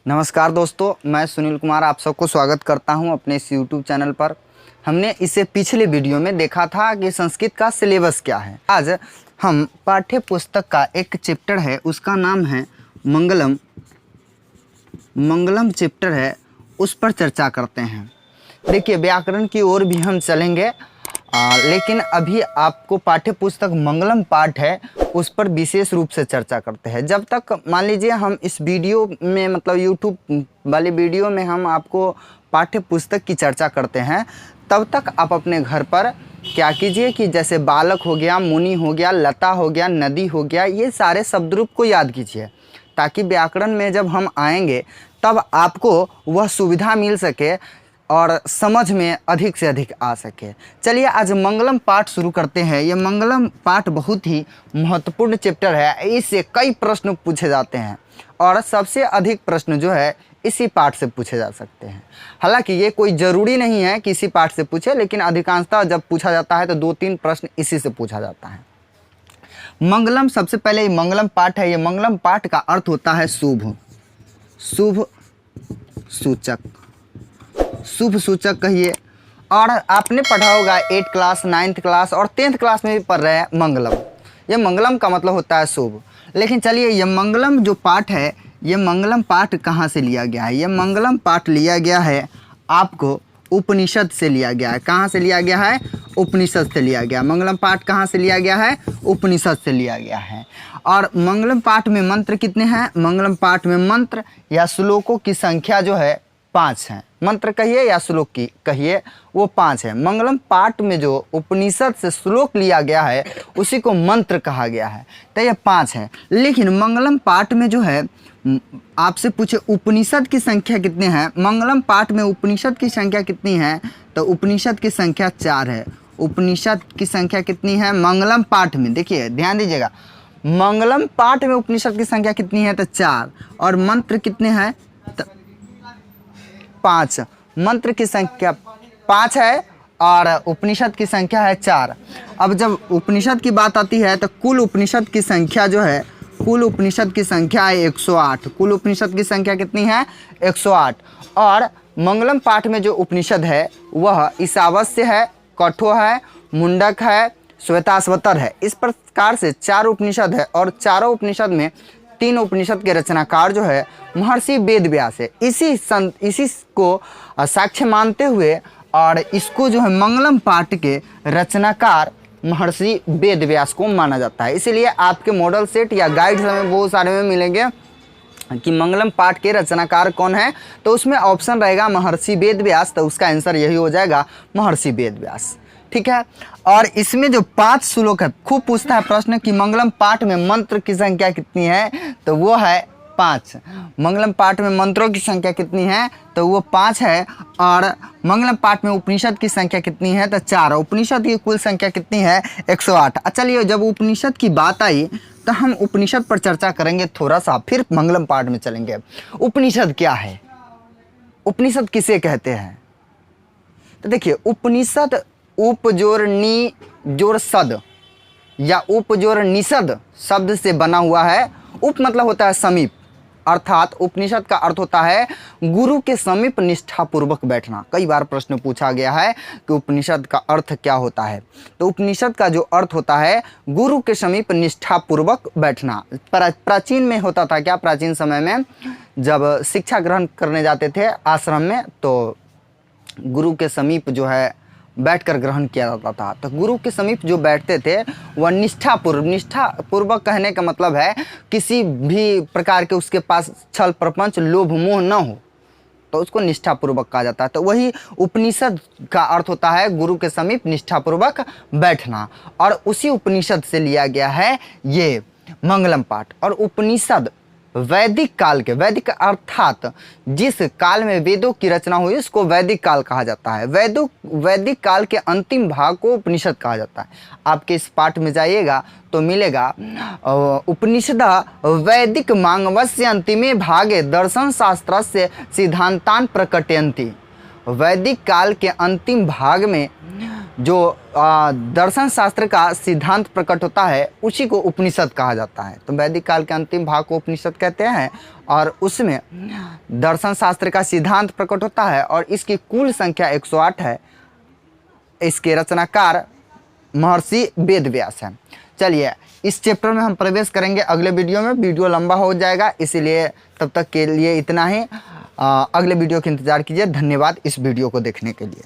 नमस्कार दोस्तों, मैं सुनील कुमार आप सबको स्वागत करता हूं अपने इस YouTube चैनल पर। हमने इसे पिछले वीडियो में देखा था कि संस्कृत का सिलेबस क्या है। आज हम पाठ्य पुस्तक का एक चैप्टर है, उसका नाम है मंगलम। मंगलम चैप्टर है, उस पर चर्चा करते हैं। देखिए, व्याकरण की ओर भी हम चलेंगे, लेकिन अभी आपको पाठ्य पुस्तक मंगलम पाठ है उस पर विशेष रूप से चर्चा करते हैं। जब तक मान लीजिए हम इस वीडियो में मतलब YouTube वाले वीडियो में हम आपको पाठ्य पुस्तक की चर्चा करते हैं, तब तक आप अपने घर पर क्या कीजिए कि जैसे बालक हो गया, मुनि हो गया, लता हो गया, नदी हो गया, ये सारे शब्द रूप को याद कीजिए, ताकि व्याकरण में जब हम आएंगे तब आपको वह सुविधा मिल सके और समझ में अधिक से अधिक आ सके। चलिए आज मंगलम पाठ शुरू करते हैं। ये मंगलम पाठ बहुत ही महत्वपूर्ण चैप्टर है, इससे कई प्रश्न पूछे जाते हैं और सबसे अधिक प्रश्न जो है इसी पाठ से पूछे जा सकते हैं। हालांकि ये कोई ज़रूरी नहीं है कि इसी पाठ से पूछे, लेकिन अधिकांशतः जब पूछा जाता है तो 2-3 प्रश्न इसी से पूछा जाता है। मंगलम, सबसे पहले ये मंगलम पाठ है। ये मंगलम पाठ का अर्थ होता है शुभ, शुभ सूचक, शुभ सूचक कहिए। और आपने पढ़ा होगा 8th क्लास, 9th क्लास और 10th क्लास में भी पढ़ रहे हैं मंगलम। ये मंगलम का मतलब होता है शुभ। लेकिन चलिए, ये मंगलम जो पाठ है, ये मंगलम पाठ कहाँ से लिया गया है? ये मंगलम पाठ लिया गया है आपको उपनिषद से लिया गया है। कहाँ से लिया गया है? उपनिषद से लिया गया। मंगलम पाठ कहाँ से लिया गया है? उपनिषद से लिया गया है। और मंगलम पाठ में मंत्र कितने हैं? मंगलम पाठ में मंत्र या श्लोकों की संख्या जो है 5 है। मंत्र कहिए या श्लोक की कहिए, वो 5 है। मंगलम पाठ में जो उपनिषद से श्लोक लिया गया है उसी को मंत्र कहा गया है, तो ये 5 है। लेकिन मंगलम पाठ में जो है आपसे पूछे उपनिषद की संख्या कितने हैं? मंगलम पाठ में उपनिषद की संख्या कितनी है? तो उपनिषद की संख्या 4 है। उपनिषद की संख्या कितनी है मंगलम पाठ में? देखिए ध्यान दीजिएगा, मंगलम पाठ में उपनिषद की संख्या कितनी है? तो 4। और मंत्र कितने हैं? 5। मंत्र की संख्या 5 है और उपनिषद की संख्या है 4। अब जब उपनिषद की बात आती है तो कुल उपनिषद की संख्या जो है, कुल उपनिषद की संख्या है 108। कुल उपनिषद की संख्या कितनी है? 108। और मंगलम पाठ में जो उपनिषद है वह ईशावास्य है, कठो है, मुंडक है, श्वेताश्वतर है। इस प्रकार से 4 उपनिषद है और चारों उपनिषद में 3 उपनिषद के रचनाकार जो है महर्षि वेदव्यास है। इसी को साक्ष्य मानते हुए और इसको जो है मंगलम पाठ के रचनाकार महर्षि वेदव्यास को माना जाता है। इसीलिए आपके मॉडल सेट या गाइड्स में बहुत सारे में मिलेंगे कि मंगलम पाठ के रचनाकार कौन है, तो उसमें ऑप्शन रहेगा महर्षि वेदव्यास, तो उसका आंसर यही हो जाएगा महर्षि वेदव्यास। ठीक है। और इसमें जो 5 श्लोक है, खूब पूछता है प्रश्न कि मंगलम पाठ में मंत्र की संख्या कितनी है, तो वो है 5। मंगलम पाठ में मंत्रों की संख्या कितनी है? तो वो 5 है। और मंगलम पाठ में उपनिषद की संख्या कितनी है? तो 4। उपनिषद की कुल संख्या कितनी है? 108। चलिए, जब उपनिषद की बात आई तो हम उपनिषद पर चर्चा करेंगे थोड़ा सा, फिर मंगलम पाठ में चलेंगे। उपनिषद क्या है? उपनिषद किसे कहते हैं? तो देखिए, उपनिषद उप जोर नी जोर सद या उप जोर निषद शब्द से बना हुआ है। उप मतलब होता है समीप, अर्थात उपनिषद का अर्थ होता है गुरु के समीप निष्ठापूर्वक बैठना। कई बार प्रश्न पूछा गया है कि उपनिषद का अर्थ क्या होता है, तो उपनिषद का जो अर्थ होता है गुरु के समीप निष्ठापूर्वक बैठना। प्राचीन में होता था क्या? प्राचीन समय में जब शिक्षा ग्रहण करने जाते थे आश्रम में, तो गुरु के समीप जो है बैठकर ग्रहण किया जाता था। तो गुरु के समीप जो बैठते थे वह निष्ठापूर्वक कहने का मतलब है किसी भी प्रकार के उसके पास छल प्रपंच लोभ मोह न हो, तो उसको निष्ठापूर्वक कहा जाता है। तो वही उपनिषद का अर्थ होता है गुरु के समीप निष्ठापूर्वक बैठना। और उसी उपनिषद से लिया गया है ये मंगलम पाठ। और उपनिषद वैदिक काल के, वैदिक अर्थात जिस काल में वेदों की रचना हुई उसको वैदिक काल कहा जाता है। वैदिक काल के अंतिम भाग को उपनिषद कहा जाता है। आपके इस पाठ में जाइएगा तो मिलेगा उपनिषद वैदिक मांगवस्य अंतिमे भागे दर्शन शास्त्रस्य सिद्धांतान प्रकटयन्ति। वैदिक काल के अंतिम भाग में जो दर्शन शास्त्र का सिद्धांत प्रकट होता है उसी को उपनिषद कहा जाता है। तो वैदिक काल के अंतिम भाग को उपनिषद कहते हैं और उसमें दर्शन शास्त्र का सिद्धांत प्रकट होता है और इसकी कुल संख्या 108 है। इसके रचनाकार महर्षि वेद व्यास है। चलिए इस चैप्टर में हम प्रवेश करेंगे अगले वीडियो में। वीडियो लंबा हो जाएगा, इसलिए तब तक के लिए इतना ही। अगले वीडियो का इंतजार कीजिए। धन्यवाद इस वीडियो को देखने के लिए।